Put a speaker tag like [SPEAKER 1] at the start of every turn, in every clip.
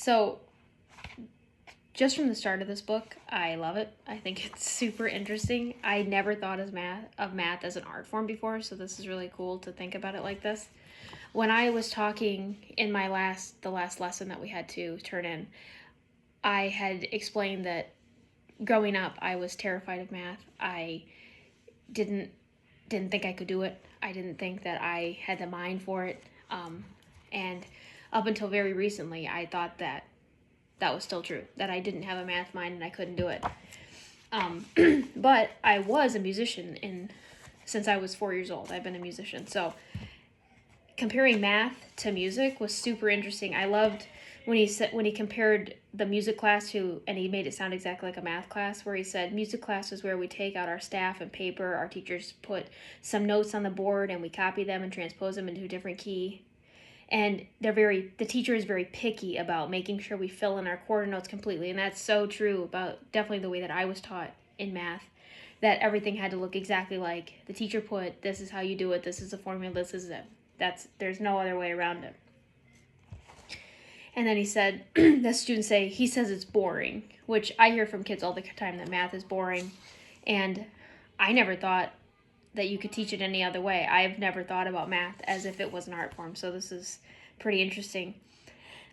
[SPEAKER 1] So just from the start of this book, I love it. I think it's super interesting. I never thought of math as an art form before, so this is really cool to think about it like this. When I was talking in the last lesson that we had to turn in, I had explained that growing up, I was terrified of math. I didn't think I could do it. I didn't think that I had the mind for it. And up until very recently, I thought that was still true, that I didn't have a math mind and I couldn't do it. But I was a musician since I was 4 years old. I've been a musician. So comparing math to music was super interesting. I loved when he compared the music class and he made it sound exactly like a math class, where he said music class is where we take out our staff and paper, our teachers put some notes on the board and we copy them and transpose them into a different key. And the teacher is very picky about making sure we fill in our quarter notes completely. And that's so true about definitely the way that I was taught in math, that everything had to look exactly like the teacher put, this is how you do it, this is the formula, this is it. There's no other way around it. And then he said, the students say, he says it's boring, which I hear from kids all the time, that math is boring. And I never thought that you could teach it any other way. I've never thought about math as if it was an art form, so this is pretty interesting.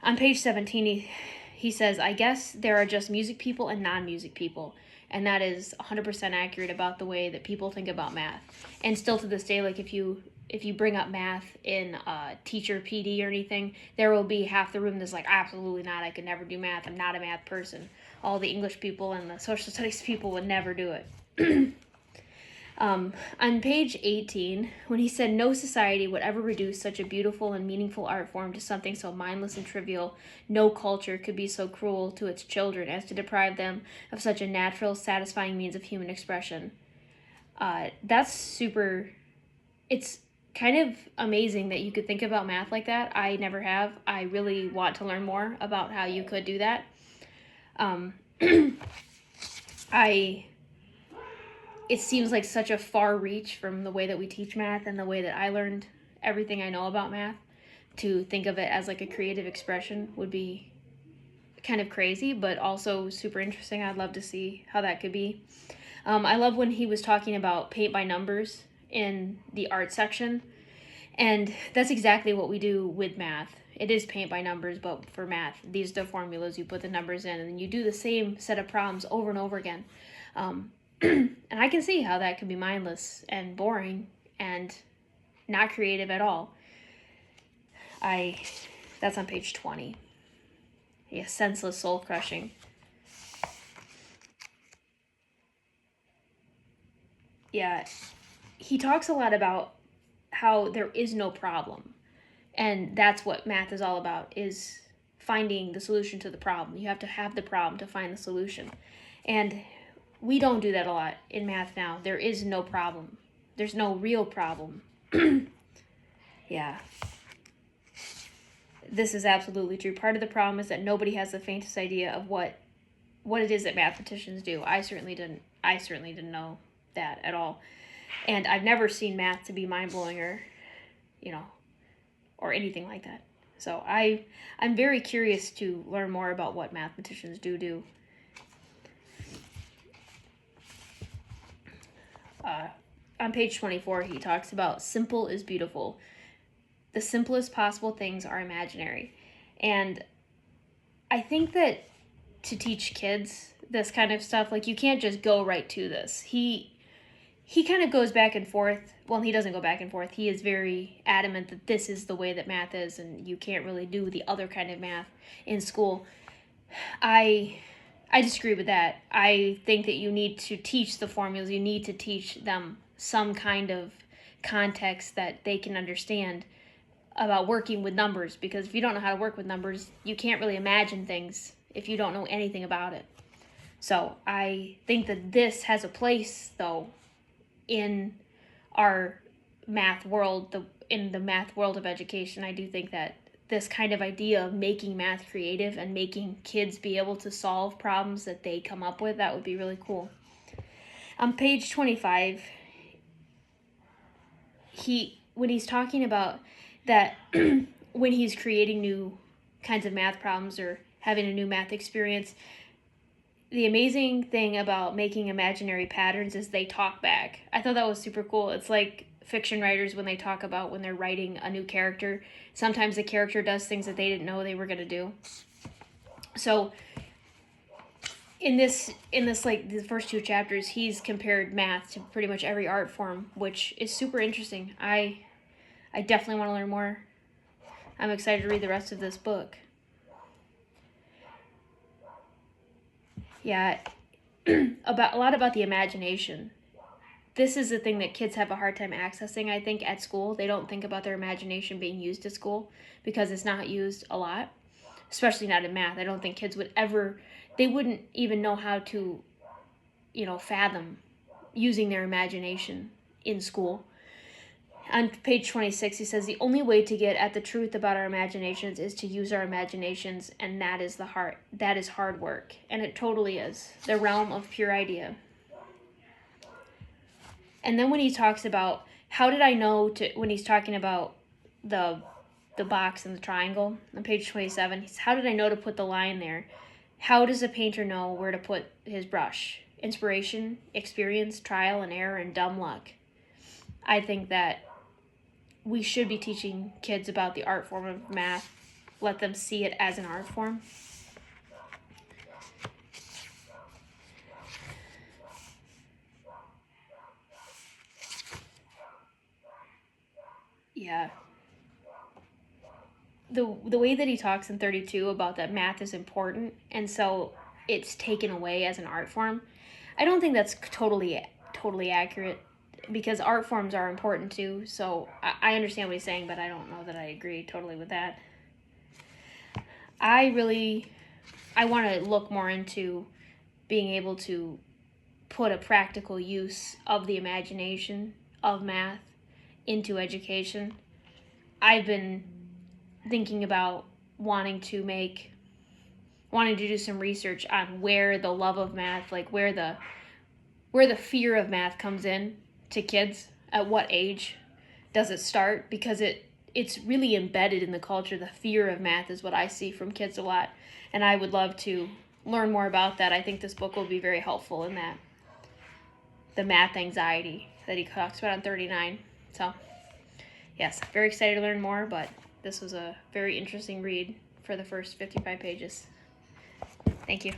[SPEAKER 1] On page 17, he says, I guess there are just music people and non-music people, and that is 100% accurate about the way that people think about math. And still to this day, like if you bring up math in teacher PD or anything, there will be half the room that's like, absolutely not, I could never do math, I'm not a math person. All the English people and the social studies people would never do it. On page 18, when he said no society would ever reduce such a beautiful and meaningful art form to something so mindless and trivial, no culture could be so cruel to its children as to deprive them of such a natural, satisfying means of human expression. That's super... It's kind of amazing that you could think about math like that. I never have. I really want to learn more about how you could do that. It seems like such a far reach from the way that we teach math and the way that I learned everything I know about math. To think of it as like a creative expression would be kind of crazy, but also super interesting. I'd love to see how that could be. I love when he was talking about paint by numbers in the art section, and that's exactly what we do with math. It is paint by numbers, but for math, these are the formulas, you put the numbers in, and then you do the same set of problems over and over again. And I can see how that could be mindless and boring and not creative at all. That's on page 20. Yeah, senseless, soul-crushing. Yeah, he talks a lot about how there is no problem. And that's what math is all about, is finding the solution to the problem. You have to have the problem to find the solution. And we don't do that a lot in math now. There is no problem. There's no real problem. Yeah. This is absolutely true. Part of the problem is that nobody has the faintest idea of what it is that mathematicians do. I certainly didn't know that at all. And I've never seen math to be mind-blowing or anything like that. So I'm very curious to learn more about what mathematicians do. On page 24, he talks about simple is beautiful. The simplest possible things are imaginary. And I think that to teach kids this kind of stuff, like, you can't just go right to this. He kind of goes back and forth. Well, he doesn't go back and forth. He is very adamant that this is the way that math is, and you can't really do the other kind of math in school. I disagree with that. I think that you need to teach the formulas. You need to teach them some kind of context that they can understand about working with numbers, because if you don't know how to work with numbers, you can't really imagine things if you don't know anything about it. So I think that this has a place, though, in our math world, in the math world of education. I do think that this kind of idea of making math creative and making kids be able to solve problems that they come up with, that would be really cool. On page 25, when he's talking about that when he's creating new kinds of math problems or having a new math experience. The amazing thing about making imaginary patterns is they talk back. I thought that was super cool. It's like fiction writers when they talk about when they're writing a new character. Sometimes the character does things that they didn't know they were going to do. So in this like the first 2 chapters, he's compared math to pretty much every art form, which is super interesting. I definitely want to learn more. I'm excited to read the rest of this book. Yeah, a lot about the imagination. This is the thing that kids have a hard time accessing, I think, at school. They don't think about their imagination being used at school because it's not used a lot, especially not in math. I don't think kids would ever, they wouldn't even know how to, fathom using their imagination in school. On page 26, he says, the only way to get at the truth about our imaginations is to use our imaginations, and that is hard work. And it totally is. The realm of pure idea. And then when he talks about, how did I know when he's talking about the box and the triangle on page 27, he's, how did I know to put the line there? How does a painter know where to put his brush? Inspiration, experience, trial and error, and dumb luck. I think that we should be teaching kids about the art form of math. Let them see it as an art form. Yeah. The way that he talks in 32 about that math is important, and so it's taken away as an art form, I don't think that's totally accurate, because art forms are important too. So I understand what he's saying, but I don't know that I agree totally with that. I want to look more into being able to put a practical use of the imagination of math into education. I've been thinking about wanting to do some research on where the love of math, like where the fear of math comes in to kids. At what age does it start? Because it's really embedded in the culture. The fear of math is what I see from kids a lot, and I would love to learn more about that. I think this book will be very helpful in that. The math anxiety that he talks about on 39. So, yes, very excited to learn more, but this was a very interesting read for the first 55 pages. Thank you.